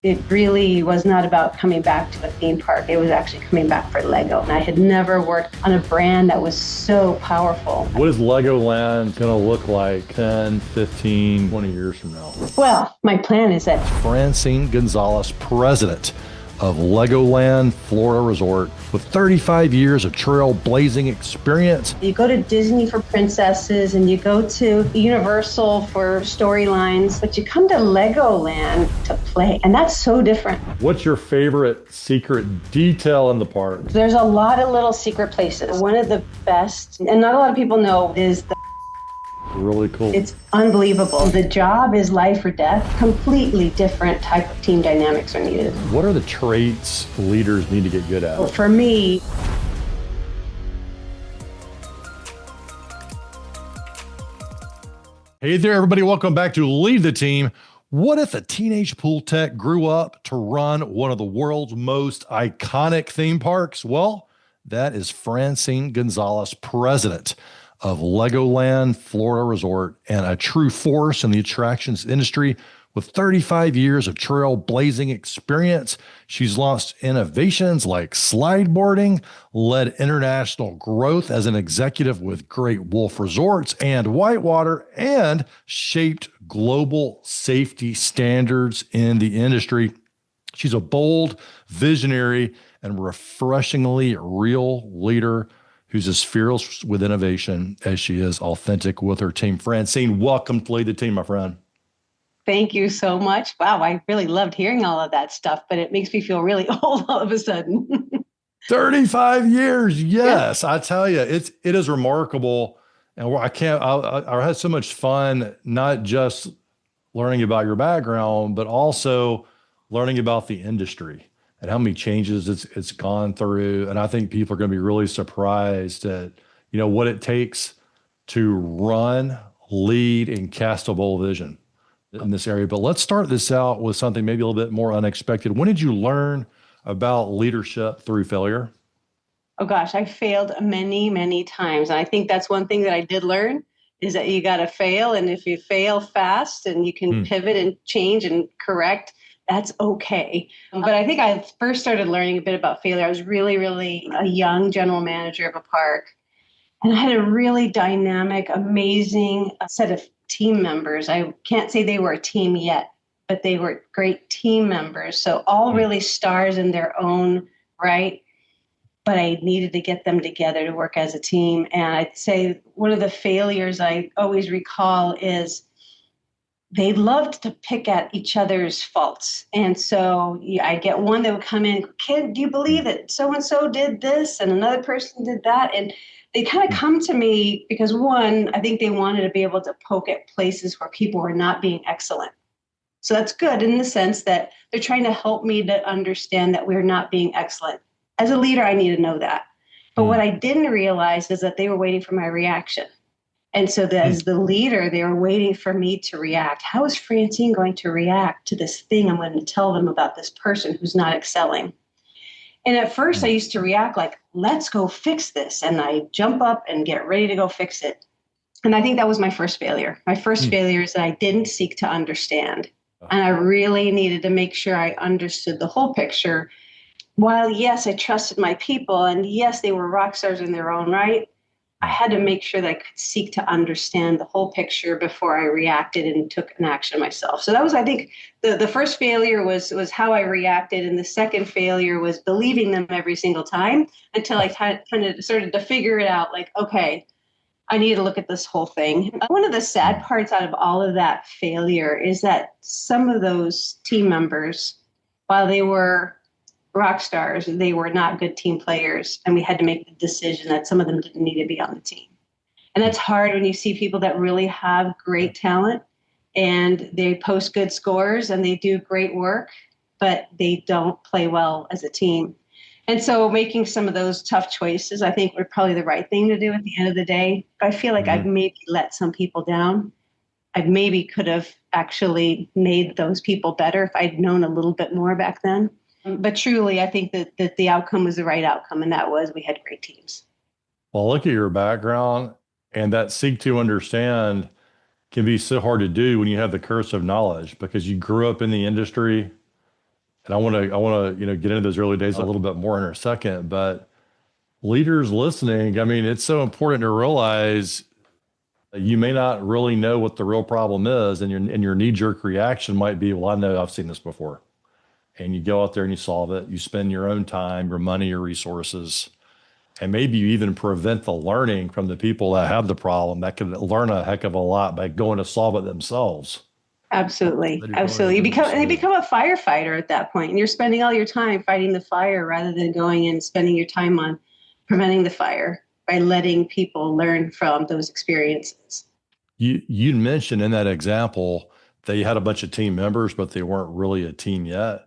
It really was not about coming back to a theme park. It was actually coming back for Lego. And I had never worked on a brand that was so powerful. What is Legoland going to look like 10, 15, 20 years from now? Well, my plan is that Franceen Gonzales, president of Legoland Florida Resort, with 35 years of trailblazing experience. you go to Disney for princesses and you go to Universal for storylines, but you come to Legoland to play, and that's so different. What's your favorite secret detail in the park? There's a lot of little secret places. One of the best, and not a lot of people know, is the Really cool. It's unbelievable. The job is life or death. Completely different type of team dynamics are needed. What are the traits leaders need to get good at? For me, Hey there, everybody. Welcome back to Lead the Team. What if a teenage pool tech grew up to run one of the world's most iconic theme parks? Well, that is Franceen Gonzales, president of Legoland Florida Resort, and a true force in the attractions industry with 35 years of trailblazing experience. She's launched innovations like slideboarding, led international growth as an executive with Great Wolf Resorts and Whitewater, and shaped global safety standards in the industry. She's a bold, visionary, and refreshingly real leader who's as fearless with innovation as she is authentic with her team. Franceen, welcome to Lead the Team, my friend. thank you so much. Wow, I really loved hearing all of that stuff, but it makes me feel really old all of a sudden. 35 years. Yes, I tell you, it is remarkable. And I had so much fun, not just learning about your background, but also learning about the industry and how many changes it's gone through. And I think people are going to be really surprised at, what it takes to run, lead, and cast a bold vision in this area. But let's start this out with something maybe a little bit more unexpected. When did you learn about leadership through failure? Oh gosh, I failed many, many times. And I think that's one thing that I did learn is that you got to fail. And if you fail fast and you can pivot and change and correct, that's okay. But I think I first started learning a bit about failure. I was really, really a young general manager of a park. And I had a really dynamic, amazing set of team members. I can't say they were a team yet, but they were great team members. So all really stars in their own right. But I needed to get them together to work as a team. And I'd say one of the failures I always recall is they loved to pick at each other's faults. And so I get one that would come in, kid, do you believe it? So-and-so did this and another person did that. And they kind of come to me because one, I think they wanted to be able to poke at places where people were not being excellent. So that's good in the sense that they're trying to help me to understand that we're not being excellent. As a leader, I need to know that. But what I didn't realize is that they were waiting for my reaction. And so as the leader, they were waiting for me to react. How is Franceen going to react to this thing I'm going to tell them about this person who's not excelling? And at first I used to react like, let's go fix this. And I jump up and get ready to go fix it. And I think that was my first failure. My first failure is that I didn't seek to understand. And I really needed to make sure I understood the whole picture. While, yes, I trusted my people, and yes, they were rock stars in their own right, I had to make sure that I could seek to understand the whole picture before I reacted and took an action myself. So that was, I think, the first failure was how I reacted, and the second failure was believing them every single time until I kind of started to figure it out, like, okay, I need to look at this whole thing. One of the sad parts out of all of that failure is that some of those team members, while they were rock stars, they were not good team players, and we had to make the decision that some of them didn't need to be on the team. And that's hard when you see people that really have great talent and they post good scores and they do great work, but they don't play well as a team. And so making some of those tough choices, I think, were probably the right thing to do at the end of the day. But I feel like I've maybe let some people down. I maybe could have actually made those people better if I'd known a little bit more back then. But truly, I think that the outcome was the right outcome, and that was we had great teams. Well, look at your background, and that seek to understand can be so hard to do when you have the curse of knowledge because you grew up in the industry, And I want to, get into those early days a little bit more in a second, but leaders listening, I mean, it's so important to realize that you may not really know what the real problem is, and your knee-jerk reaction might be, well, I know I've seen this before. And you go out there and you solve it. You spend your own time, your money, your resources, and maybe you even prevent the learning from the people that have the problem that could learn a heck of a lot by going to solve it themselves. Absolutely. Absolutely. You become a firefighter at that point, and you're spending all your time fighting the fire rather than going and spending your time on preventing the fire by letting people learn from those experiences. You mentioned in that example that you had a bunch of team members, but they weren't really a team yet.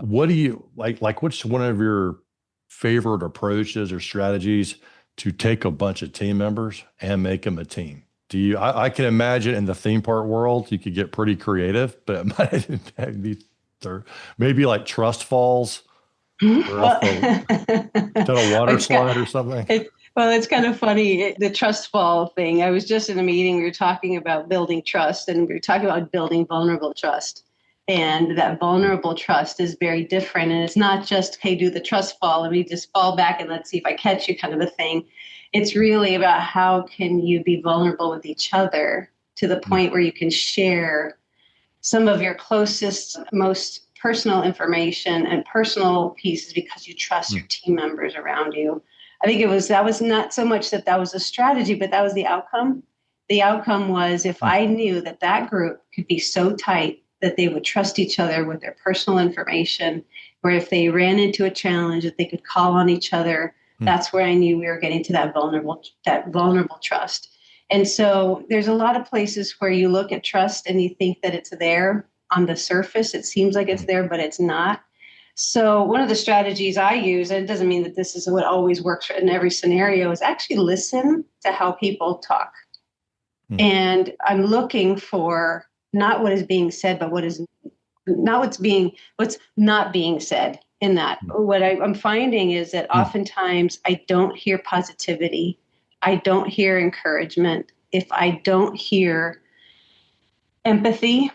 What do you like what's one of your favorite approaches or strategies to take a bunch of team members and make them a team? I can imagine in the theme park world, you could get pretty creative, but it might be maybe like trust falls or off a water slide or something. It's kind of funny, the trust fall thing. I was just in a meeting, we were talking about building trust, and we were talking about building vulnerable trust. And that vulnerable trust is very different. And it's not just, hey, do the trust fall, let me just fall back and let's see if I catch you kind of a thing. It's really about how can you be vulnerable with each other to the point where you can share some of your closest, most personal information and personal pieces because you trust your team members around you. I think that was not so much that was a strategy, but that was the outcome. The outcome was if I knew that group could be so tight that they would trust each other with their personal information, or if they ran into a challenge that they could call on each other, that's where I knew we were getting to that vulnerable trust. And so there's a lot of places where you look at trust and you think that it's there on the surface. It seems like it's there, but it's not. So one of the strategies I use, and it doesn't mean that this is what always works in every scenario, is actually listen to how people talk. And I'm looking for not what is being said, but what's not being said in that. What I'm finding is that oftentimes I don't hear positivity. I don't hear encouragement. If I don't hear empathy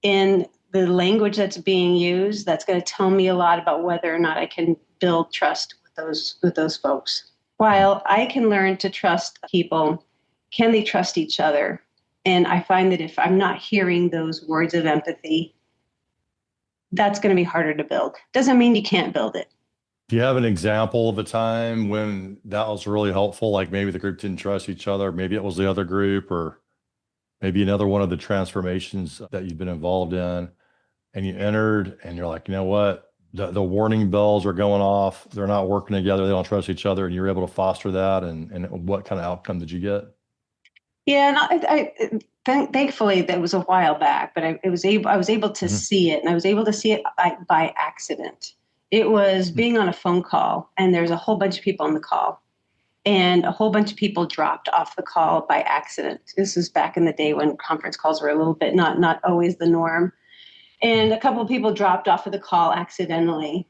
in the language that's being used, that's going to tell me a lot about whether or not I can build trust with those folks. While I can learn to trust people, can they trust each other? And I find that if I'm not hearing those words of empathy, that's going to be harder to build. Doesn't mean you can't build it. Do you have an example of a time when that was really helpful? Like maybe the group didn't trust each other, maybe it was the other group, or maybe another one of the transformations that you've been involved in, and you entered and you're like, you know what? The warning bells are going off. They're not working together. They don't trust each other. And you were able to foster that. And what kind of outcome did you get? Yeah, and thankfully that was a while back, but I was able to see it, and I was able to see it by accident. It was being on a phone call, and there's a whole bunch of people on the call, and a whole bunch of people dropped off the call by accident. This was back in the day when conference calls were a little bit not always the norm, and a couple of people dropped off of the call accidentally.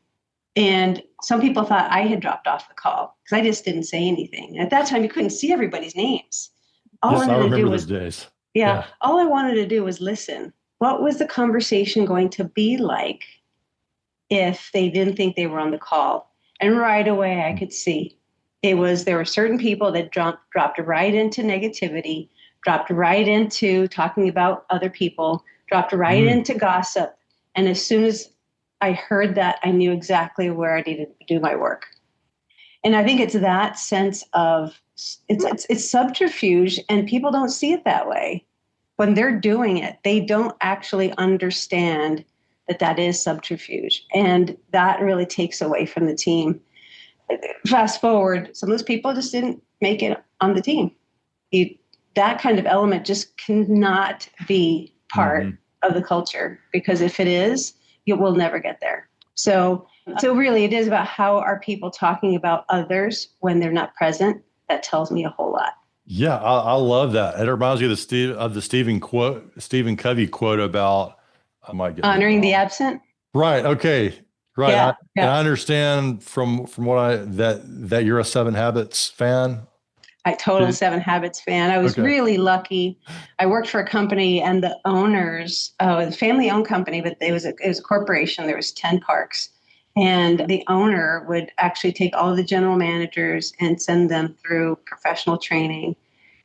And some people thought I had dropped off the call because I just didn't say anything. At that time, you couldn't see everybody's names. Yes, I remember those days. Yeah, all I wanted to do was listen. What was the conversation going to be like if they didn't think they were on the call? And right away, I could see there were certain people that dropped right into negativity, dropped right into talking about other people, dropped right into gossip. And as soon as I heard that, I knew exactly where I needed to do my work. And I think it's that sense of it's subterfuge, and people don't see it that way. When they're doing it, they don't actually understand that is subterfuge. And that really takes away from the team. Fast forward, some of those people just didn't make it on the team. That kind of element just cannot be part of the culture, because if it is, you will never get there. So really it is about how are people talking about others when they're not present. That tells me a whole lot. Yeah, I love that. It reminds me of the Stephen Covey quote about honoring the absent. Right. Okay. Right. Yeah, I understand from what that you're a Seven Habits fan. I total Seven Habits fan. I was Okay. really lucky. I worked for a company, and the owners, it was a family-owned company, but it was a corporation. There was 10 parks, and the owner would actually take all of the general managers and send them through professional training.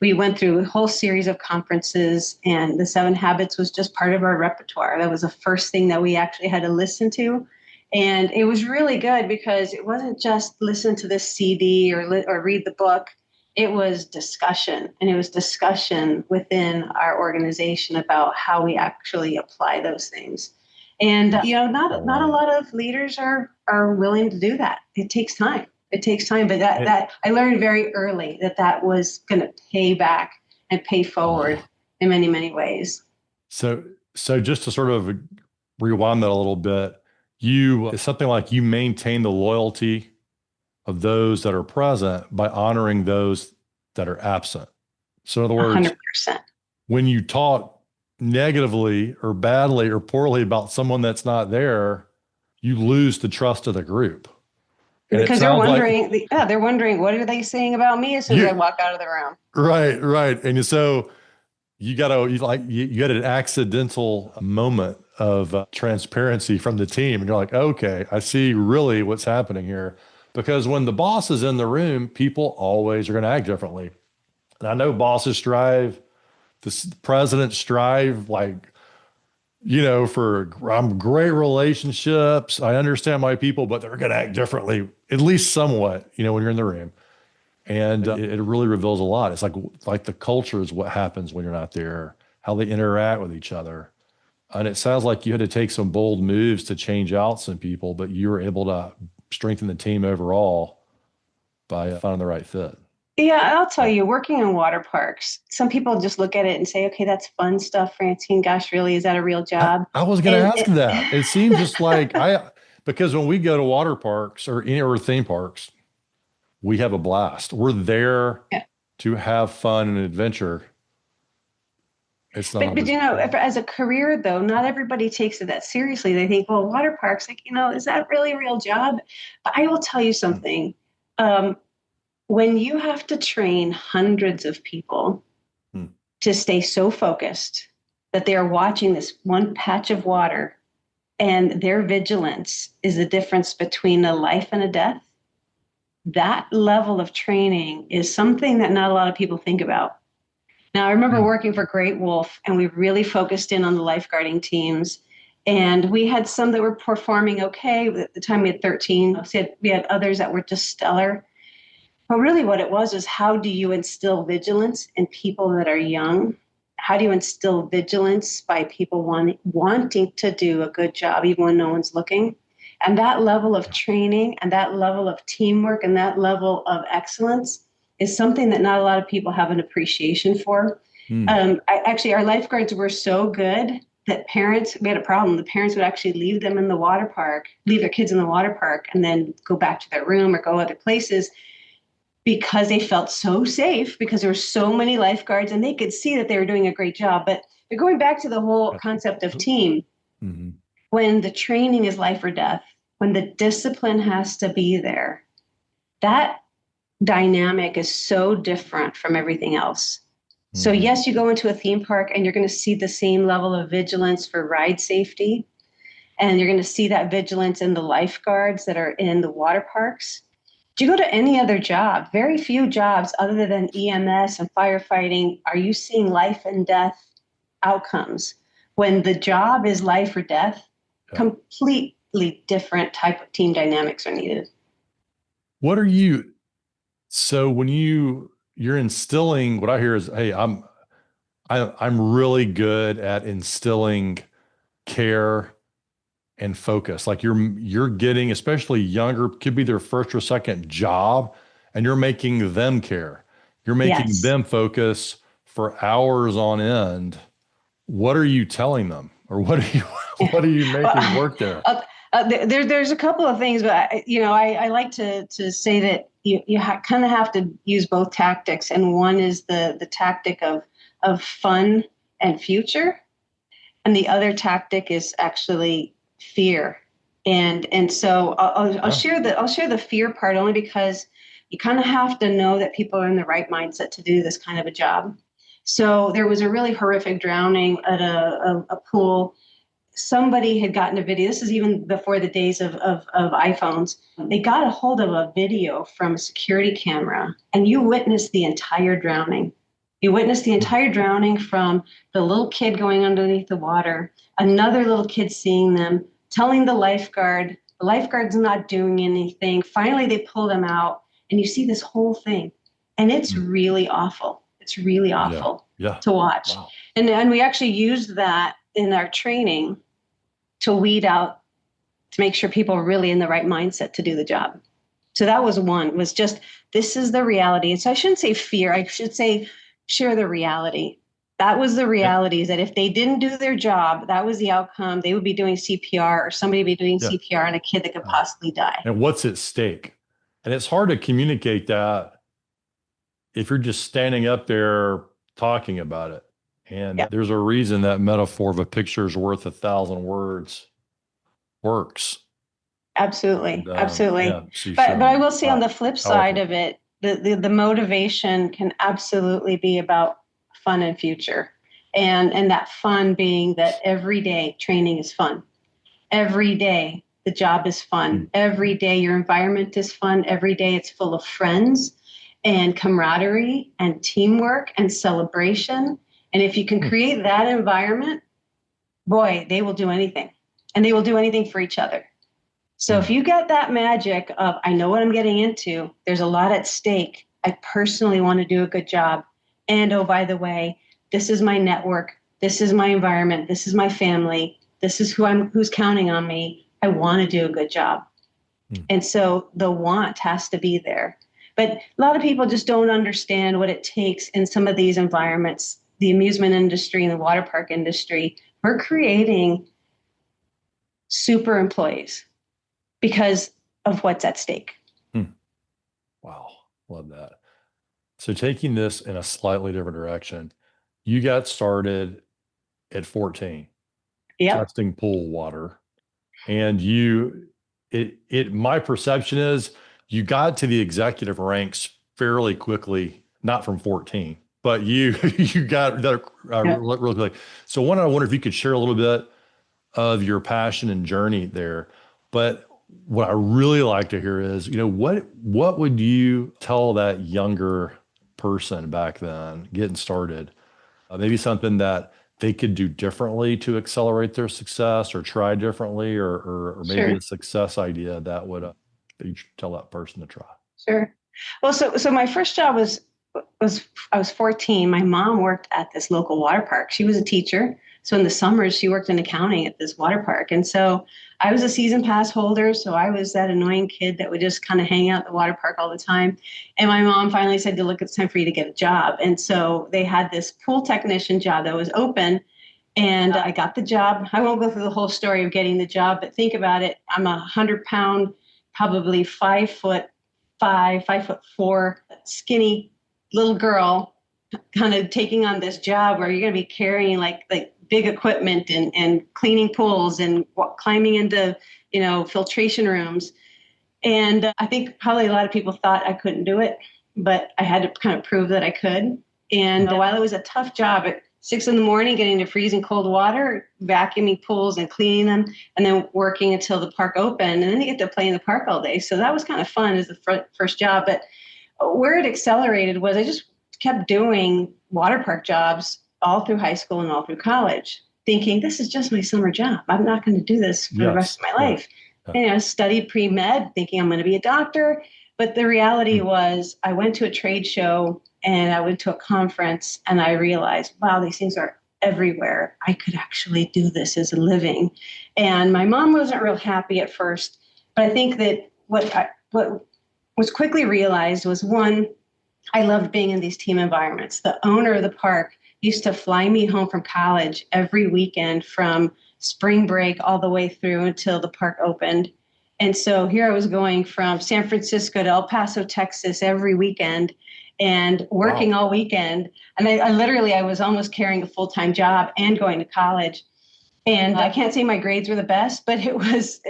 We went through a whole series of conferences, and the Seven Habits was just part of our repertoire. That was the first thing that we actually had to listen to. And it was really good because it wasn't just listen to this CD or read the book. It was discussion, and it was discussion within our organization about how we actually apply those things. And not a lot of leaders are willing to do that. It takes time. It takes time, but that I learned very early that was going to pay back and pay forward in many, many ways. So just to sort of rewind that a little bit, it's something like you maintain the loyalty of those that are present by honoring those that are absent. So in other words, 100%. When you talk negatively or badly or poorly about someone that's not there, you lose the trust of the group. And because they're wondering, they're wondering, what are they saying about me as soon as I walk out of the room? Right. And so you got an accidental moment of transparency from the team. And you're like, okay, I see really what's happening here. Because when the boss is in the room, people always are going to act differently. And I know bosses strive, the presidents strive, for great relationships. I understand my people, but they're going to act differently, at least somewhat, when you're in the room. And it really reveals a lot. It's like the culture is what happens when you're not there, how they interact with each other. And it sounds like you had to take some bold moves to change out some people, but you were able to strengthen the team overall by finding the right fit. Yeah, I'll tell you, working in water parks, some people just look at it and say, okay, that's fun stuff, Franceen. Gosh, really, is that a real job? I was going to ask that. It seems just like because when we go to water parks or theme parks, we have a blast. We're there to have fun and adventure. It's not. But as a career, though, not everybody takes it that seriously. They think, well, water parks, is that really a real job? But I will tell you something. When you have to train hundreds of people to stay so focused that they are watching this one patch of water, and their vigilance is the difference between a life and a death, that level of training is something that not a lot of people think about. Now, I remember working for Great Wolf, and we really focused in on the lifeguarding teams. And we had some that were performing okay. At the time, we had 13. So we had others that were just stellar. But really what it was how do you instill vigilance in people that are young? How do you instill vigilance by people wanting to do a good job even when no one's looking? And that level of training and that level of teamwork and that level of excellence is something that not a lot of people have an appreciation for. Our lifeguards were so good that we had a problem. The parents would actually leave their kids in the water park, and then go back to their room or go other places because they felt so safe because there were so many lifeguards and they could see that they were doing a great job. But going back to the whole concept of team, when the training is life or death, when the discipline has to be there, that dynamic is so different from everything else. So yes, you go into a theme park and you're going to see the same level of vigilance for ride safety. And you're going to see that vigilance in the lifeguards that are in the water parks. Do you go to any other job? Very few jobs other than EMS and firefighting are you seeing life and death outcomes. When the job is life or death, completely different type of team dynamics are needed. So when you're instilling, what I hear is, hey, I'm really good at instilling care and focus. Like you're getting, especially younger, could be their first or second job, and you're making them care. You're making them focus for hours on end. What are you telling them, or what are you making work there? There's a couple of things, but I like to say that you kind of have to use both tactics, and one is the tactic of fun and future, and the other tactic is actually fear. And so I'll share the fear part only because you kind of have to know that people are in the right mindset to do this kind of a job. So there was a really horrific drowning at a pool. Somebody had gotten a video. This is even before the days of iPhones. They got a hold of a video from a security camera, and you witnessed the entire drowning. You witnessed the entire drowning from the little kid going underneath the water, another little kid seeing them, telling the lifeguard's not doing anything. Finally, they pull them out, and you see this whole thing. And it's really awful. It's really awful to watch. Wow. And we actually used that in our training to weed out, to make sure people are really in the right mindset to do the job. So that was one, was just, this is the reality. So I shouldn't say fear. I should say, share the reality. That was the reality, is that if they didn't do their job, that was the outcome. They would be doing CPR, or somebody would be doing CPR on a kid that could possibly die. And what's at stake? And it's hard to communicate that if you're just standing up there talking about it. And there's a reason that metaphor of a picture is worth 1,000 words works. Absolutely. And, absolutely. But I will say, on the flip side of it, the motivation can absolutely be about fun and future. And that fun being that every day training is fun. Every day the job is fun. Every day your environment is fun. Every day it's full of friends and camaraderie and teamwork and celebration. And if you can create that environment, boy, they will do anything. And they will do anything for each other. So if you get that magic of, I know what I'm getting into, there's a lot at stake, I personally want to do a good job. And oh, by the way, this is my network, this is my environment, this is my family, this is who's counting on me. I want to do a good job. And so the want has to be there. But a lot of people just don't understand what it takes in some of these environments, the amusement industry and the water park industry. We're creating super employees because of what's at stake. Wow. Love that. So taking this in a slightly different direction, you got started at 14, testing pool water. And my perception is you got to the executive ranks fairly quickly, not from 14, but you got that real quick. So I wonder if you could share a little bit of your passion and journey there. But what I really like to hear is, what would you tell that younger person back then getting started? Maybe something that they could do differently to accelerate their success, or try differently, or maybe a success idea that would that you tell that person to try. Sure. Well, so my first job was I was 14. My mom worked at this local water park. She was a teacher. So in the summers, she worked in accounting at this water park. And so I was a season pass holder. So I was that annoying kid that would just kind of hang out at the water park all the time. And my mom finally said, look, it's time for you to get a job. And so they had this pool technician job that was open. And I got the job. I won't go through the whole story of getting the job, but think about it. I'm 100-pound, probably 5'5", 5'4", skinny little girl, kind of taking on this job where you're going to be carrying like big equipment and cleaning pools and climbing into, filtration rooms. And I think probably a lot of people thought I couldn't do it, but I had to kind of prove that I could. And while it was a tough job, at 6 a.m, getting to freezing cold water, vacuuming pools and cleaning them, and then working until the park opened. And then you get to play in the park all day. So that was kind of fun as the first job. But where it accelerated was I just kept doing water park jobs all through high school and all through college, thinking this is just my summer job. I'm not going to do this for the rest of my life. Studied pre-med, thinking I'm going to be a doctor. But the reality was I went to a trade show and I went to a conference and I realized, wow, these things are everywhere. I could actually do this as a living. And my mom wasn't real happy at first. But I think that what was quickly realized was, one, I loved being in these team environments. The owner of the park used to fly me home from college every weekend from spring break all the way through until the park opened. And so here I was going from San Francisco to El Paso, Texas every weekend and working all weekend. And I was almost carrying a full-time job and going to college. And I can't say my grades were the best, but it was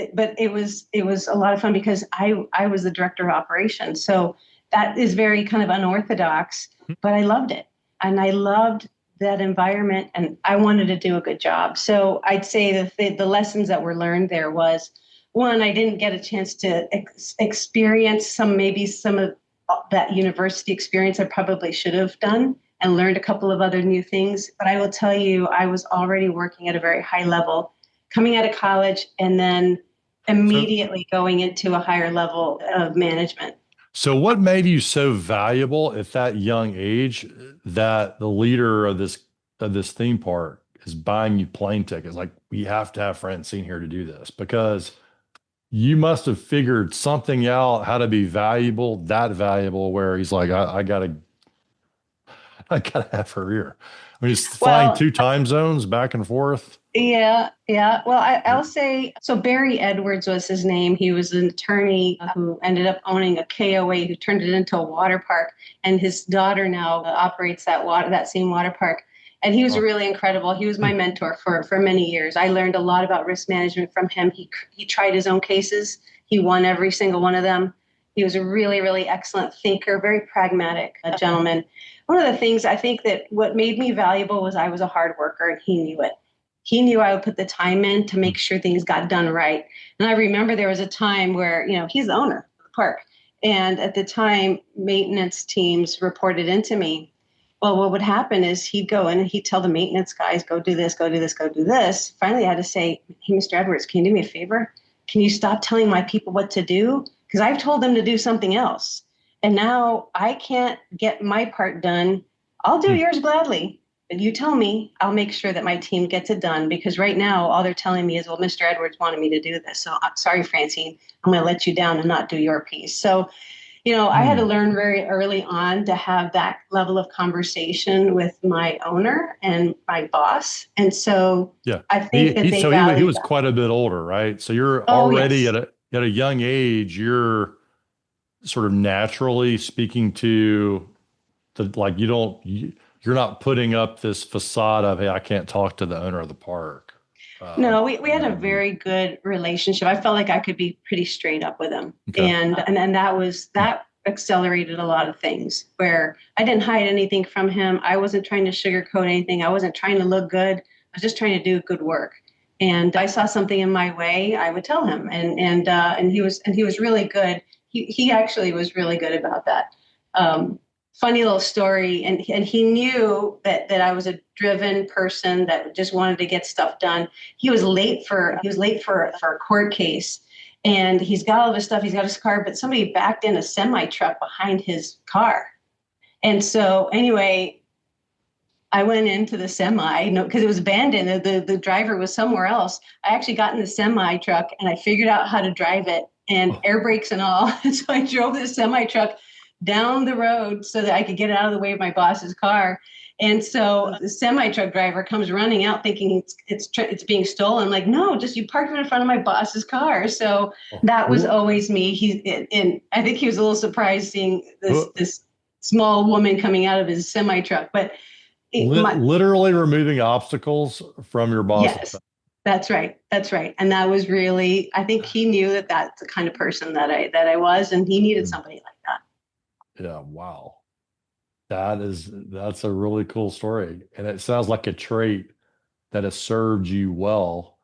a lot of fun because I was the director of operations. So that is very kind of unorthodox, but I loved it. And I loved that environment and I wanted to do a good job. So I'd say the lessons that were learned there was, one, I didn't get a chance to experience maybe some of that university experience I probably should have done and learned a couple of other new things. But I will tell you, I was already working at a very high level coming out of college and then immediately going into a higher level of management. So what made you so valuable at that young age that the leader of this theme park is buying you plane tickets? Like, we have to have Franceen here to do this, because you must have figured something out, how to be valuable, that valuable, where he's like, I gotta have her here. I mean, just flying Well, 2 time zones back and forth. yeah, yeah. Well, I'll say so. Barry Edwards was his name. He was an attorney who ended up owning a KOA, who turned it into a water park, and his daughter now operates that same water park. And he was really incredible. He was my mentor for many years. I learned a lot about risk management from him. He tried his own cases. He won every single one of them. He was a really, really excellent thinker, very pragmatic gentleman. One of the things I think that what made me valuable was I was a hard worker and he knew it. He knew I would put the time in to make sure things got done right. And I remember there was a time where, he's the owner of the park. And at the time, maintenance teams reported into me. Well, what would happen is he'd go in and he'd tell the maintenance guys, go do this, go do this, go do this. Finally, I had to say, hey, Mr. Edwards, can you do me a favor? Can you stop telling my people what to do? Because I've told them to do something else. And now I can't get my part done. I'll do yours gladly. But you tell me, I'll make sure that my team gets it done. Because right now, all they're telling me is, well, Mr. Edwards wanted me to do this. So I'm sorry, Franceen, I'm going to let you down and not do your piece. So, I had to learn very early on to have that level of conversation with my owner and my boss. And so I think that they value he was that. quite a bit older, right? So you're Oh, already yes. at a young age, you're sort of naturally speaking to like, you're not putting up this facade of, hey, I can't talk to the owner of the park. No, we had a very good relationship. I felt like I could be pretty straight up with him. Okay. And then that accelerated a lot of things where I didn't hide anything from him. I wasn't trying to sugarcoat anything. I wasn't trying to look good. I was just trying to do good work. And I saw something in my way, I would tell him. And he was really good. He actually was really good about that. Funny little story, and he knew that I was a driven person that just wanted to get stuff done. He was late for a court case, and he's got all of his stuff. He's got his car, but somebody backed in a semi truck behind his car, and so anyway, I went into the semi, because it was abandoned. The driver was somewhere else. I actually got in the semi truck and I figured out how to drive it and air brakes and all. And so I drove the semi truck down the road so that I could get out of the way of my boss's car. And so the semi truck driver comes running out thinking it's being stolen. I'm like, no, just you parked it in front of my boss's car. So that was always me. And I think he was a little surprised seeing this small woman coming out of his semi truck, but literally removing obstacles from your boss. Yes, that's right. That's right. And that was really, I think he knew that that's the kind of person that I was, and he needed somebody like that. Yeah. Wow. That's a really cool story. And it sounds like a trait that has served you well.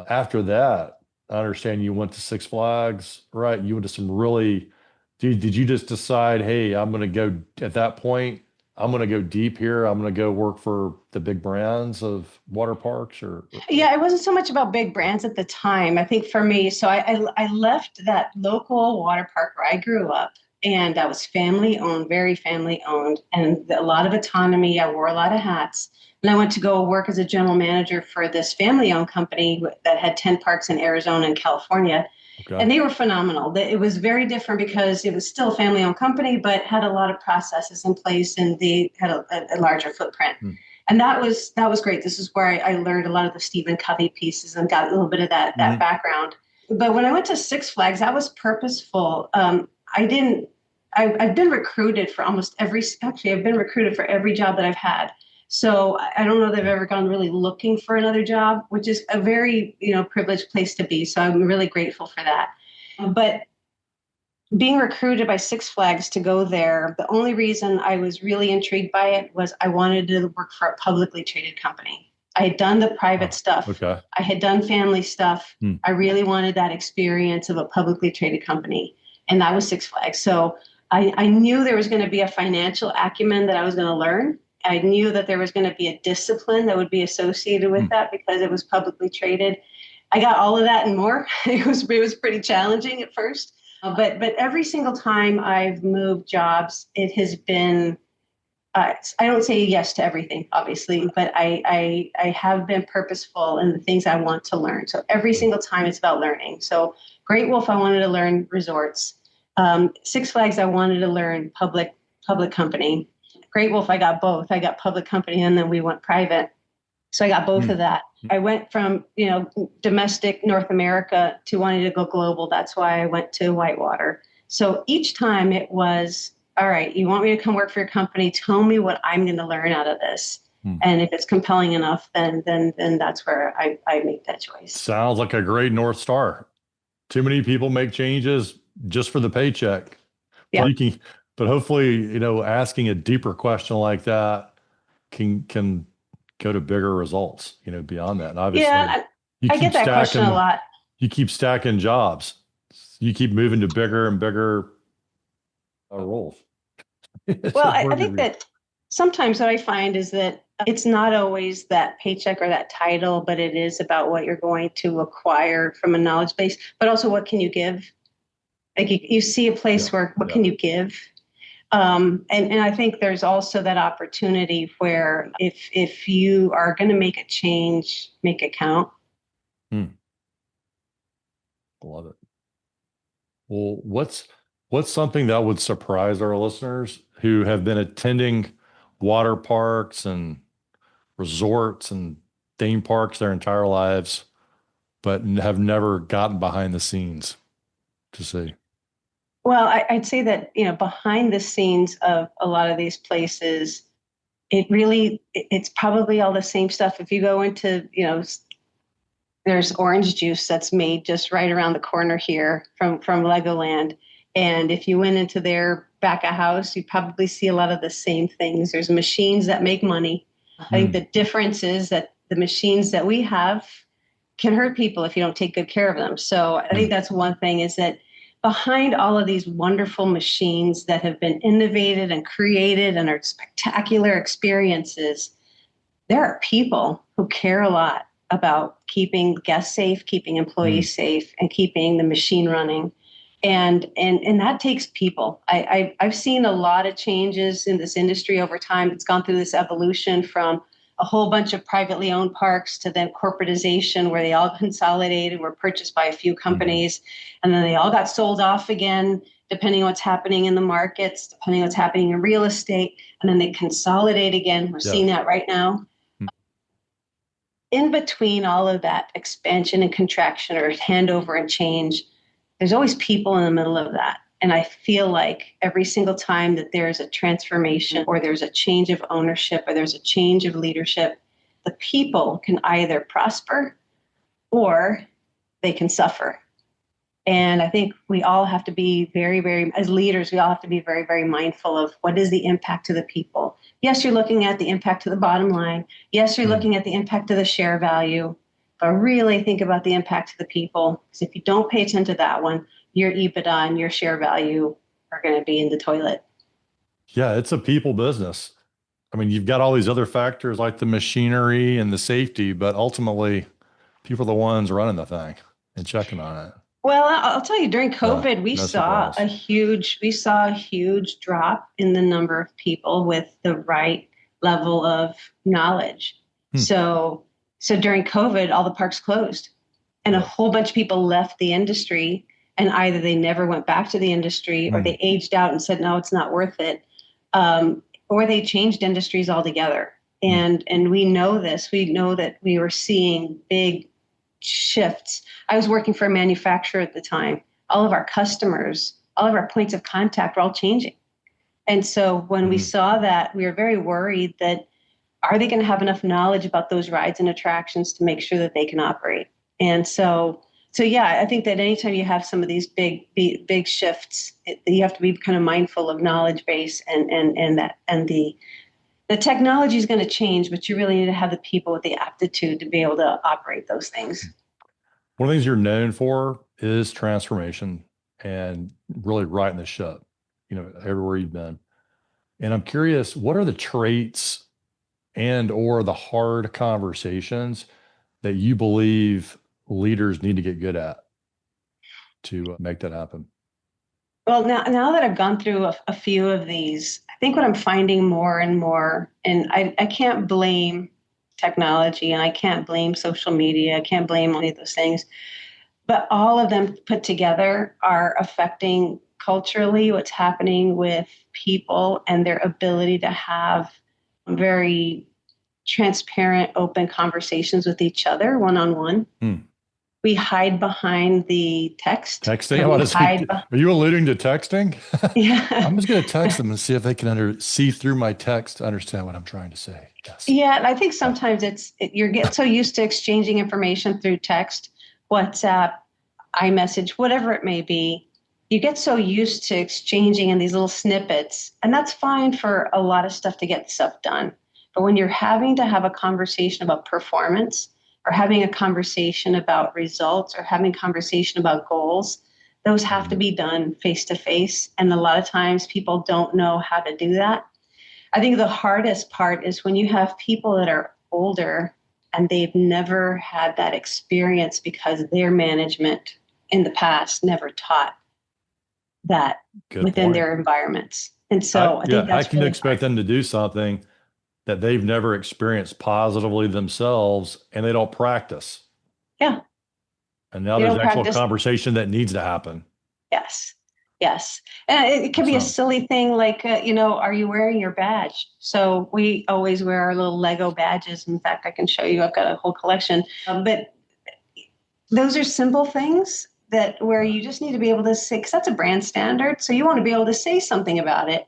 After that, I understand you went to Six Flags, right? You went to some really, did you just decide, hey, I'm going to go at that point, I'm going to go deep here. I'm going to go work for the big brands of water parks or? Yeah, it wasn't so much about big brands at the time. I think for me, so I left that local water park where I grew up, and that was family owned, very family owned, and a lot of autonomy. I wore a lot of hats. And I went to go work as a general manager for this family owned company that had 10 parks in Arizona and California. Okay. And they were phenomenal. It was very different because it was still a family-owned company, but had a lot of processes in place, and they had a larger footprint. And that was great. This is where I learned a lot of the Stephen Covey pieces and got a little bit of that background. But when I went to Six Flags, that was purposeful. I've been recruited for I've been recruited for every job that I've had. So I don't know that I've ever gone really looking for another job, which is a very, privileged place to be. So I'm really grateful for that. But being recruited by Six Flags to go there, the only reason I was really intrigued by it was I wanted to work for a publicly traded company. I had done the private stuff. Okay. I had done family stuff. Hmm. I really wanted that experience of a publicly traded company. And that was Six Flags. So I knew there was going to be a financial acumen that I was going to learn. I knew that there was going to be a discipline that would be associated with that because it was publicly traded. I got all of that and more. It was pretty challenging at first. But every single time I've moved jobs, it has been, I don't say yes to everything, obviously, but I have been purposeful in the things I want to learn. So every single time it's about learning. So Great Wolf, I wanted to learn resorts. Six Flags, I wanted to learn public company. Great Wolf, I got both. I got public company and then we went private. So I got both of that. I went from, domestic North America to wanting to go global. That's why I went to Whitewater. So each time it was, all right, you want me to come work for your company? Tell me what I'm going to learn out of this. And if it's compelling enough, then that's where I make that choice. Sounds like a great North Star. Too many people make changes just for the paycheck. Yeah. But hopefully, asking a deeper question like that can go to bigger results, beyond that. And obviously, yeah, I get that question a lot. You keep stacking jobs. You keep moving to bigger and bigger roles. Well, I think that sometimes what I find is that it's not always that paycheck or that title, but it is about what you're going to acquire from a knowledge base, but also what can you give? Like you see a place where what can you give? And I think there's also that opportunity where if you are going to make a change, make it count. Love it. Well, what's something that would surprise our listeners who have been attending water parks and resorts and theme parks their entire lives, but have never gotten behind the scenes to see? Well, I'd say that, behind the scenes of a lot of these places, it's probably all the same stuff. If you go into, there's orange juice that's made just right around the corner here from Legoland. And if you went into their back of house, you probably see a lot of the same things. There's machines that make money. I think the difference is that the machines that we have can hurt people if you don't take good care of them. So I think that's one thing, is that behind all of these wonderful machines that have been innovated and created and are spectacular experiences, there are people who care a lot about keeping guests safe, keeping employees safe, and keeping the machine running. And that takes people. I've seen a lot of changes in this industry over time. It's gone through this evolution from a whole bunch of privately owned parks to then corporatization, where they all consolidated, were purchased by a few companies, and then they all got sold off again, depending on what's happening in the markets, depending on what's happening in real estate, and then they consolidate again. We're seeing that right now. In between all of that expansion and contraction, or handover and change, there's always people in the middle of that. And I feel like every single time that there's a transformation, or there's a change of ownership, or there's a change of leadership, the people can either prosper or they can suffer. And I think we all have to be very, very, as leaders, we all have to be very, very mindful of what is the impact to the people. Yes, you're looking at the impact to the bottom line. Yes, you're looking at the impact to the share value. But really think about the impact to the people. Because if you don't pay attention to that one, your EBITDA and your share value are going to be in the toilet. Yeah, it's a people business. I mean, you've got all these other factors like the machinery and the safety, but ultimately, people are the ones running the thing and checking on it. Well, I'll tell you, during COVID, we saw a huge drop in the number of people with the right level of knowledge. So during COVID, all the parks closed, and a whole bunch of people left the industry, and either they never went back to the industry, or they aged out and said, no, it's not worth it. Or they changed industries altogether. And we know this. We know that we were seeing big shifts. I was working for a manufacturer at the time. All of our customers, all of our points of contact were all changing. And so when we saw that, we were very worried that, are they going to have enough knowledge about those rides and attractions to make sure that they can operate? And so So yeah, I think that anytime you have some of these big shifts, you have to be kind of mindful of knowledge base and the technology is going to change, but you really need to have the people with the aptitude to be able to operate those things. One of the things you're known for is transformation and really righting the ship, everywhere you've been. And I'm curious, what are the traits and or the hard conversations that you believe leaders need to get good at to make that happen? Well, now that I've gone through a few of these, I think what I'm finding more and more, and I can't blame technology and I can't blame social media, I can't blame any of those things, but all of them put together are affecting culturally what's happening with people and their ability to have very transparent, open conversations with each other one on one. We hide behind the text. Texting? Are you alluding to texting? Yeah. I'm just going to text them and see if they can see through my text to understand what I'm trying to say. Yes. Yeah, and I think sometimes you're getting so used to exchanging information through text, WhatsApp, iMessage, whatever it may be. You get so used to exchanging in these little snippets, and that's fine for a lot of stuff to get stuff done. But when you're having to have a conversation about performance, or having a conversation about results, or having a conversation about goals, those have to be done face to face. And a lot of times people don't know how to do that. I think the hardest part is when you have people that are older and they've never had that experience because their management in the past never taught that within their environments. And so I think that's I can really expect them to do something that they've never experienced positively themselves and they don't practice. Yeah. And now there's actual conversation that needs to happen. Yes. Yes. And it can be a silly thing like, are you wearing your badge? So we always wear our little Lego badges. In fact, I can show you, I've got a whole collection. But those are simple things that where you just need to be able to say, because that's a brand standard. So you want to be able to say something about it.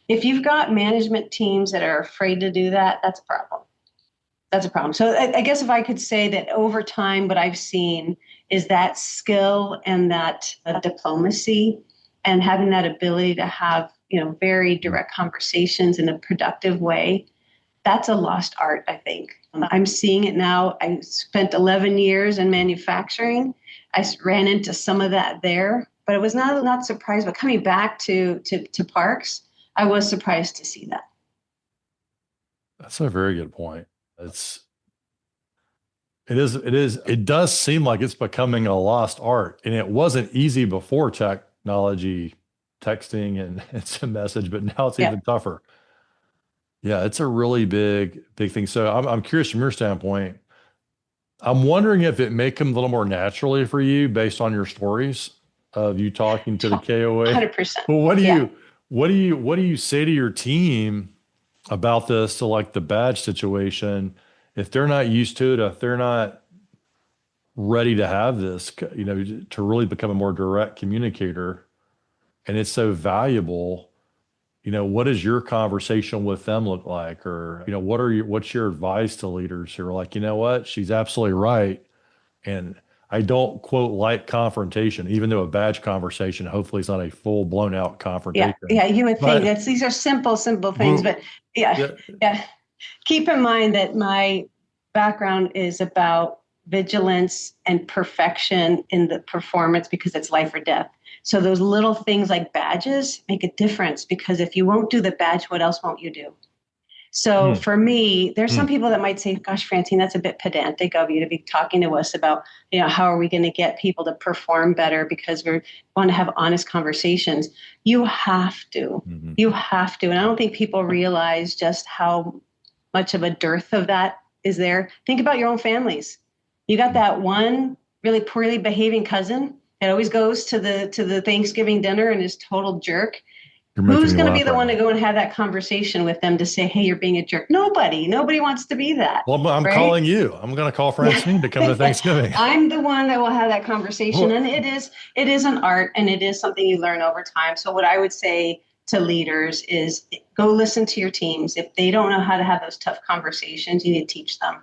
If you've got management teams that are afraid to do that, that's a problem. That's a problem. So I guess if I could say that over time, what I've seen is that skill and that diplomacy and having that ability to have, very direct conversations in a productive way. That's a lost art, I think. I'm seeing it now. I spent 11 years in manufacturing. I ran into some of that there, but I was not surprised. But coming back to parks, I was surprised to see that. That's a very good point. It does seem like it's becoming a lost art, and it wasn't easy before technology, texting and instant message, but now it's even tougher. Yeah, it's a really big thing. So I'm curious from your standpoint. I'm wondering if it may come a little more naturally for you based on your stories of you talking to the KOA. 100%. Well, what do you say to your team about this, to like the badge situation, if they're not used to it, if they're not ready to have this, to really become a more direct communicator, and it's so valuable, what does your conversation with them look like? Or, what's your advice to leaders who are like, what, she's absolutely right. And I don't quote like confrontation, even though a badge conversation, hopefully it's not a full blown out confrontation. Yeah. You would think these are simple things, but yeah. Keep in mind that my background is about vigilance and perfection in the performance because it's life or death. So those little things like badges make a difference because if you won't do the badge, what else won't you do? So for me, there's some people that might say, gosh, Franceen, that's a bit pedantic of you to be talking to us about, how are we going to get people to perform better because we want to have honest conversations. You have to. You have to. And I don't think people realize just how much of a dearth of that is there. Think about your own families. You got that one really poorly behaving cousin that always goes to the Thanksgiving dinner and is total jerk. Who's going to be the one to go and have that conversation with them to say, hey, you're being a jerk? Nobody wants to be that. Well, I'm calling you. I'm going to call Franceen to come to Thanksgiving. I'm the one that will have that conversation. And it is an art and it is something you learn over time. So what I would say to leaders is go listen to your teams. If they don't know how to have those tough conversations, you need to teach them.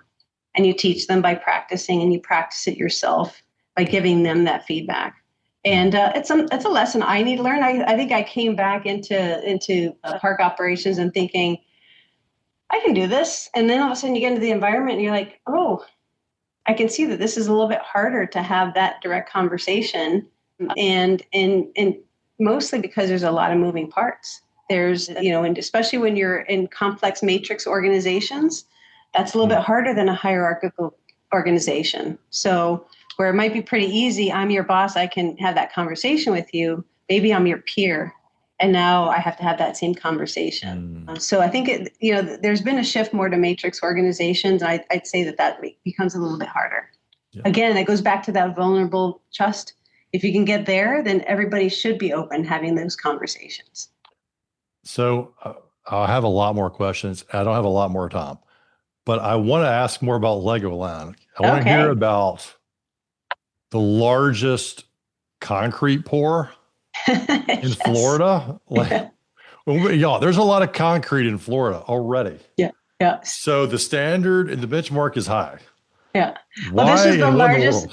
And you teach them by practicing and you practice it yourself. by giving them that feedback. And it's a lesson I need to learn. I think I came back into park operations and thinking, I can do this. And then all of a sudden you get into the environment and you're like, oh, I can see that this is a little bit harder to have that direct conversation. And mostly because there's a lot of moving parts. There's, and especially when you're in complex matrix organizations, that's a little bit harder than a hierarchical organization. So where it might be pretty easy, I'm your boss, I can have that conversation with you. Maybe I'm your peer. And now I have to have that same conversation. So I think there's been a shift more to matrix organizations. I'd say that becomes a little bit harder. Yeah. Again, it goes back to that vulnerable trust. If you can get there, then everybody should be open having those conversations. So I'll have a lot more questions. I don't have a lot more time, but I want to ask more about Legoland. I want to hear about the largest concrete pour in Florida. Y'all, there's a lot of concrete in Florida already. Yeah. So the standard and the benchmark is high. Yeah. Well, this is the largest.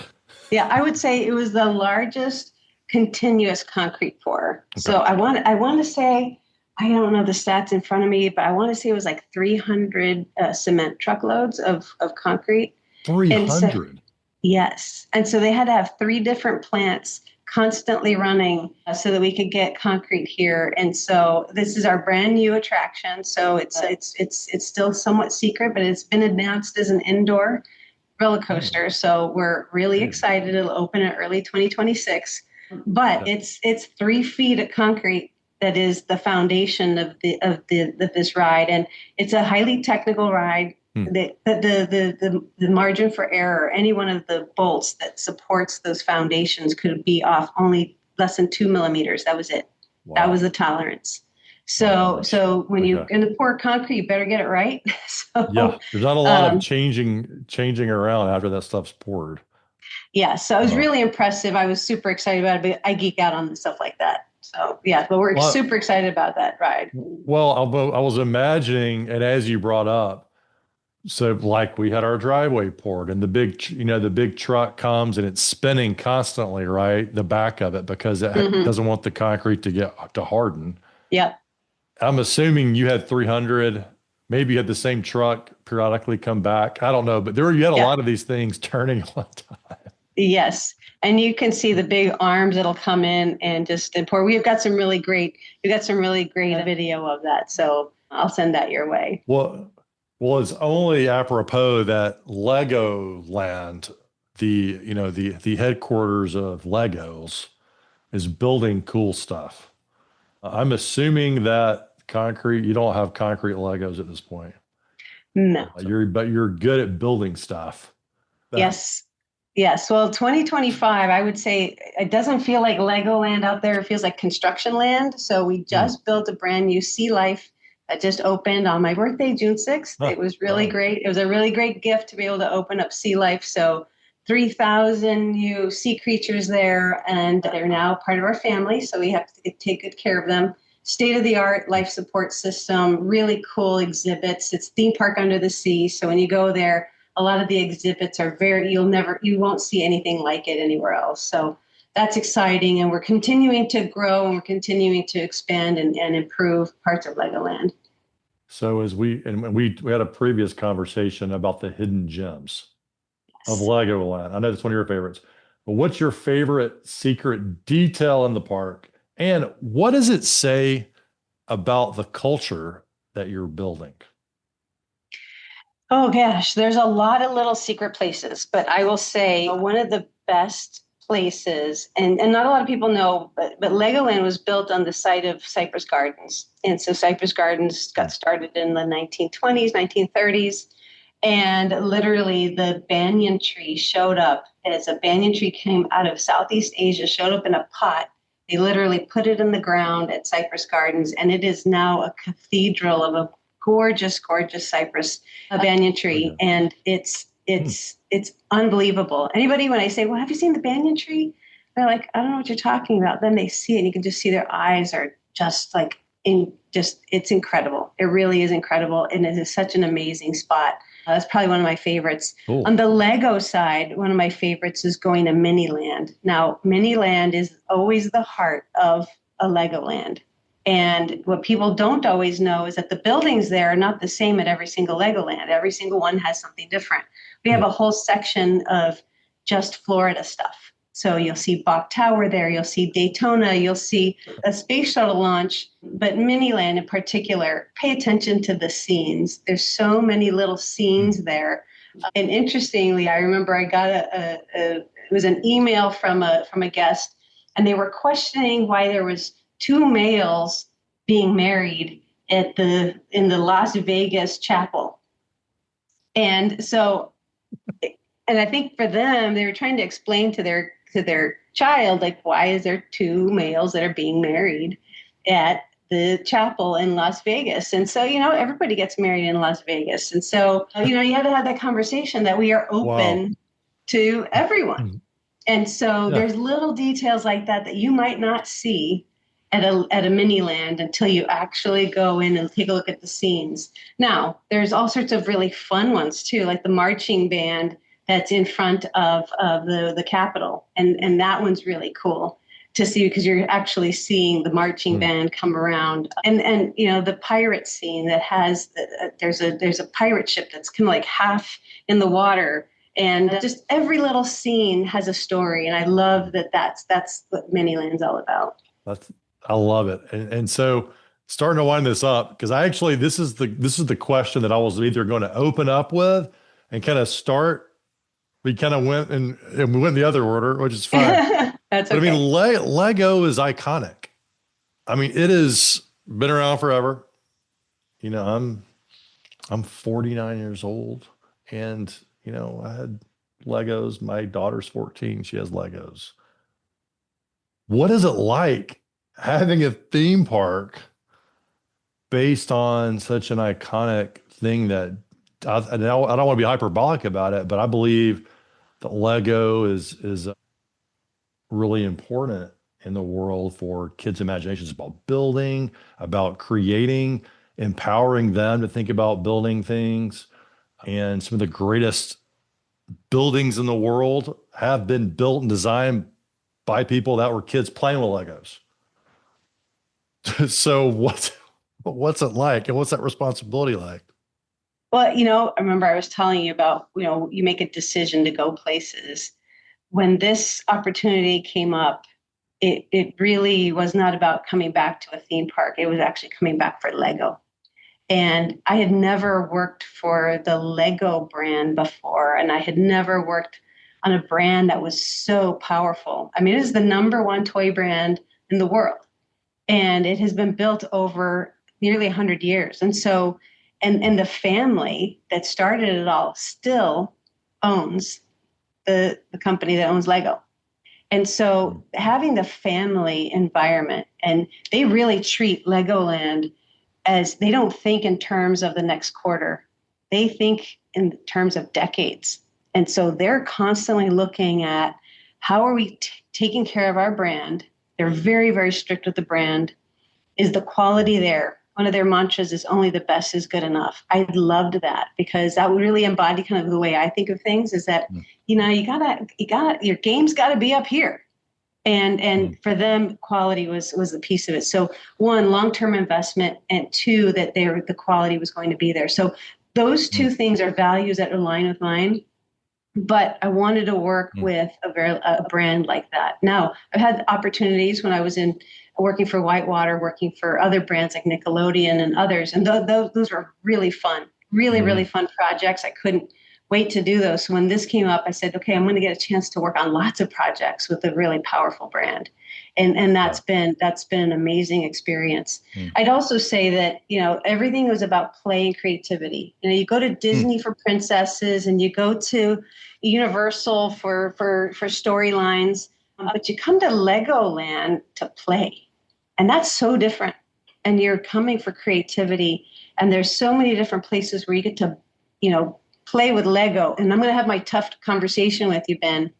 Yeah, I would say it was the largest continuous concrete pour. Okay. So I want to say, I don't know the stats in front of me, but I want to say it was like 300 cement truckloads of concrete. 300. Yes. And so they had to have 3 different plants constantly running so that we could get concrete here. And so this is our brand new attraction. So it's still somewhat secret, but it's been announced as an indoor roller coaster. So we're really excited. It'll open in early 2026. But it's 3 feet of concrete that is the foundation of this ride, and it's a highly technical ride. The margin for error, any one of the bolts that supports those foundations could be off only less than 2 millimeters. That was it. Wow. That was the tolerance. So when you're going to pour concrete, you better get it right. There's not a lot of changing around after that stuff's poured. Yeah, so it was really impressive. I was super excited about it, but I geek out on stuff like that. So but we're super excited about that ride. Well, I was imagining, and as you brought up, so like we had our driveway poured, and the big truck comes and it's spinning constantly, right? The back of it, because it doesn't want the concrete to harden. Yeah. I'm assuming you had 300. Maybe you had the same truck periodically come back. I don't know, but you had a lot of these things turning all the time. Yes. And you can see the big arms that'll come in and pour. We've got some really great video of that. So I'll send that your way. Well, it's only apropos that Legoland, the headquarters of Legos, is building cool stuff. I'm assuming that you don't have concrete Legos at this point. No. But you're good at building stuff. Yes. Yes. Well, 2025, I would say it doesn't feel like Legoland out there. It feels like construction land. So we just built a brand new Sea Life that just opened on my birthday, June 6th. It was really great. It was a really great gift to be able to open up Sea Life. So 3,000 new sea creatures there, and they're now part of our family. So we have to take good care of them. State-of-the-art life support system, really cool exhibits. It's theme park under the sea. So when you go there, a lot of the exhibits are you won't see anything like it anywhere else. So that's exciting. And we're continuing to grow, and we're continuing to expand and improve parts of Legoland. So we had a previous conversation about the hidden gems of Legoland. I know that's one of your favorites, but what's your favorite secret detail in the park? And what does it say about the culture that you're building? Oh gosh, there's a lot of little secret places, but I will say one of the best places, and not a lot of people know, but Legoland was built on the site of Cypress Gardens. And so Cypress Gardens got started in the 1920s, 1930s. And literally the banyan tree showed up as a banyan tree came out of Southeast Asia, showed up in a pot. They literally put it in the ground at Cypress Gardens, and it is now a cathedral of a gorgeous, gorgeous cypress banyan tree. And it's unbelievable. Anybody, when I say, well, have you seen the banyan tree? They're like, I don't know what you're talking about. Then they see it, and you can just see their eyes are just like, it's incredible. It really is incredible. And it is such an amazing spot. That's probably one of my favorites. On Cool. the Lego side, one of my favorites is going to Miniland. Now, Miniland is always the heart of a Legoland. And what people don't always know is that the buildings there are not the same at every single Legoland. Every single one has something different. We have Hmm. a whole section of just Florida stuff. So you'll see Bach Tower there, you'll see Daytona, you'll see a space shuttle launch, but Miniland in particular, pay attention to the scenes. There's so many little Hmm. scenes there. And interestingly, I remember I got it was an email from a guest, and they were questioning why there was two males being married in the Las Vegas chapel. And so, and I think for them, they were trying to explain to their child, like, why is there two males that are being married at the chapel in Las Vegas? And so, everybody gets married in Las Vegas. And so, you have to have that conversation that we are Wow. open to everyone. Hmm. And so Yeah. there's little details like that that you might not see at a mini land until you actually go in and take a look at the scenes. Now, there's all sorts of really fun ones too, like the marching band that's in front of the Capitol. And that one's really cool to see because you're actually seeing the marching Hmm. band come around. And the pirate scene that has there's a pirate ship that's kind of like half in the water, and just every little scene has a story, and I love that. That's what Miniland's all about. That's I love it. And so starting to wind this up, because I actually this is the question that I was either going to open up with and kind of start. We kind of went and we went in the other order, which is fine. That's But I mean, okay. Lego is iconic. I mean, it has been around forever. I'm 49 years old, and I had Legos. My daughter's 14. She has Legos. What is it like having a theme park based on such an iconic thing that I don't want to be hyperbolic about it, but I believe that Lego is really important in the world for kids' imaginations about building, about creating, empowering them to think about building things. And some of the greatest buildings in the world have been built and designed by people that were kids playing with Legos. So what's it like, and what's that responsibility like? Well, I remember I was telling you about, you make a decision to go places. When this opportunity came up, it really was not about coming back to a theme park. It was actually coming back for Lego. And I had never worked for the Lego brand before, and I had never worked on a brand that was so powerful. I mean, it is the number one toy brand in the world, and it has been built over nearly 100 years. And so, and the family that started it all still owns the company that owns Lego. And so having the family environment, and they really treat Legoland as they don't think in terms of the next quarter. They think in terms of decades. And so they're constantly looking at how are we taking care of our brand? They're very, very strict with the brand. Is the quality there? One of their mantras is only the best is good enough. I loved that because that would really embody kind of the way I think of things is that, Mm, your game's gotta be up here. And mm, for them, quality was the piece of it. So one, long-term investment, and two, that the quality was going to be there. So those two mm, things are values that align with mine. But I wanted to work mm, with a brand like that. Now, I've had opportunities when I was in working for Whitewater, working for other brands like Nickelodeon and others, and those were really fun, really, really mm. fun projects. I couldn't wait to do those. So when this came up, I said, okay, I'm going to get a chance to work on lots of projects with a really powerful brand. And Yeah. that's been an amazing experience. Mm, I'd also say that, everything was about play and creativity. You go to mm, Disney for princesses and you go to Universal for storylines, but you come to Legoland to play. And that's so different. And you're coming for creativity. And there's so many different places where you get to, play with Lego. And I'm going to have my tough conversation with you, Ben.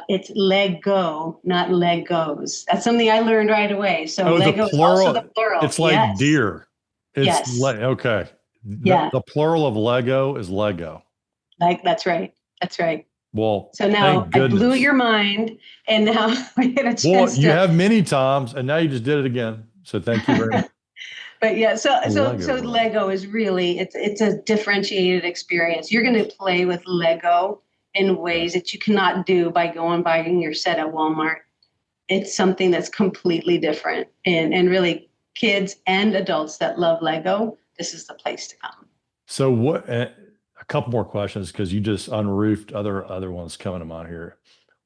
It's Lego, not Legos. That's something I learned right away. So Oh, the Lego is also the plural. plural. It's like Yes. deer. It's Yes. like okay. The, Yeah. the plural of Lego is Lego. Like, that's right. That's right. Well, So now thank I blew goodness. your mind, and now we get a Well, chance you to. have many times, and now you just did it again. So thank you very much. But yeah, The Lego so world. Lego is really it's a differentiated experience. You're going to play with Lego in Yeah. ways that you cannot do by going buying your set at Walmart. It's something that's completely different, and really kids and adults that love Lego, this is the place to come. So what? A couple more questions because you just unroofed other ones coming to mind here.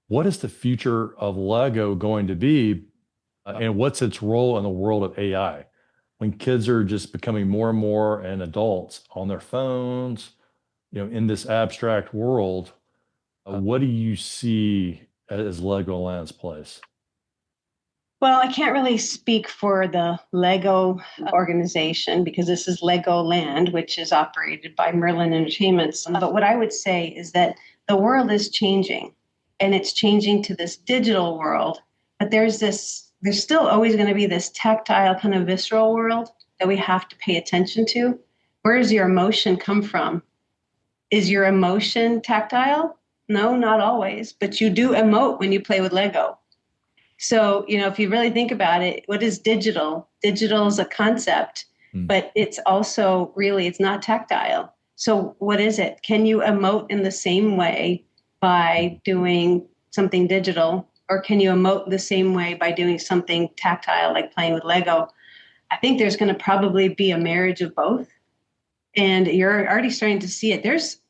What is the future of Lego going to be, and what's its role in the world of AI? When kids are just becoming more and more and adults on their phones, in this abstract world, what do you see as Legoland's place? Well, I can't really speak for the Lego organization because this is Legoland, which is operated by Merlin Entertainments. But what I would say is that the world is changing and it's changing to this digital world. But there's still always going to be this tactile kind of visceral world that we have to pay attention to. Where does your emotion come from? Is your emotion tactile? No, not always, but you do emote when you play with Lego. So, if you really think about it, what is digital? Digital is a concept, Hmm. but it's also really, it's not tactile. So, what is it? Can you emote in the same way by doing something digital, or can you emote the same way by doing something tactile, like playing with Lego? I think there's going to probably be a marriage of both. And you're already starting to see it. There's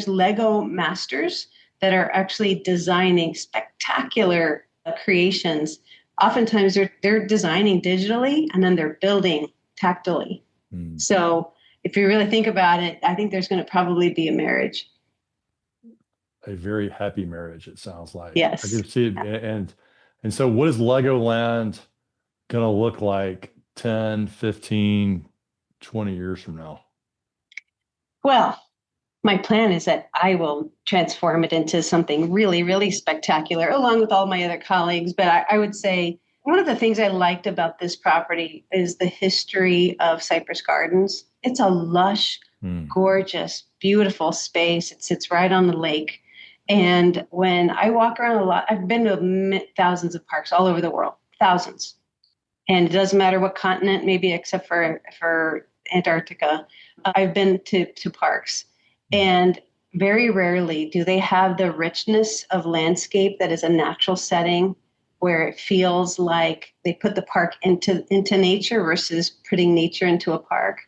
Lego masters that are actually designing spectacular creations. Oftentimes they're designing digitally and then they're building tactily. Hmm. So if you really think about it, I think there's going to probably be a marriage. A very happy marriage, it sounds like. I Yes. can see it. And so what is Legoland going to look like 10, 15, 20 years from now? Well, my plan is that I will transform it into something really, really spectacular, along with all my other colleagues. But I would say one of the things I liked about this property is the history of Cypress Gardens. It's a lush, Hmm. gorgeous, beautiful space. It sits right on the lake. And when I walk around a lot, I've been to thousands of parks all over the world, thousands. And it doesn't matter what continent, maybe except for Antarctica. I've been to parks, and very rarely do they have the richness of landscape that is a natural setting where it feels like they put the park into nature versus putting nature into a park.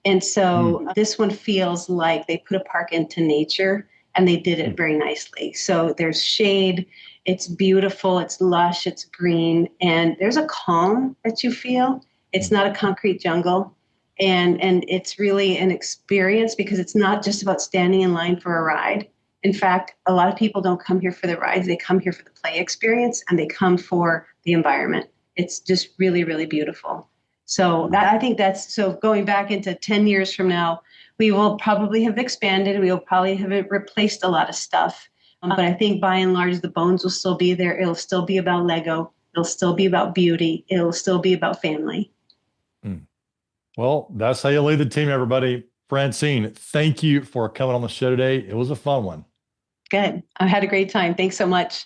And Hmm. so this one feels like they put a park into nature and they did it very nicely. So there's shade, it's beautiful, it's lush, it's green, and there's a calm that you feel. It's Hmm. not a concrete jungle. And it's really an experience because it's not just about standing in line for a ride. In fact, a lot of people don't come here for the rides, they come here for the play experience and they come for the environment. It's just really, really beautiful. So that, I think that's so going back into 10 years from now, we will probably have expanded. We will probably have replaced a lot of stuff. But I think by and large, the bones will still be there. It'll still be about Lego. It'll still be about beauty. It'll still be about family. Hmm. Well, that's how you lead the team, everybody. Francine, thank you for coming on the show today. It was a fun one. Good. I had a great time. Thanks so much.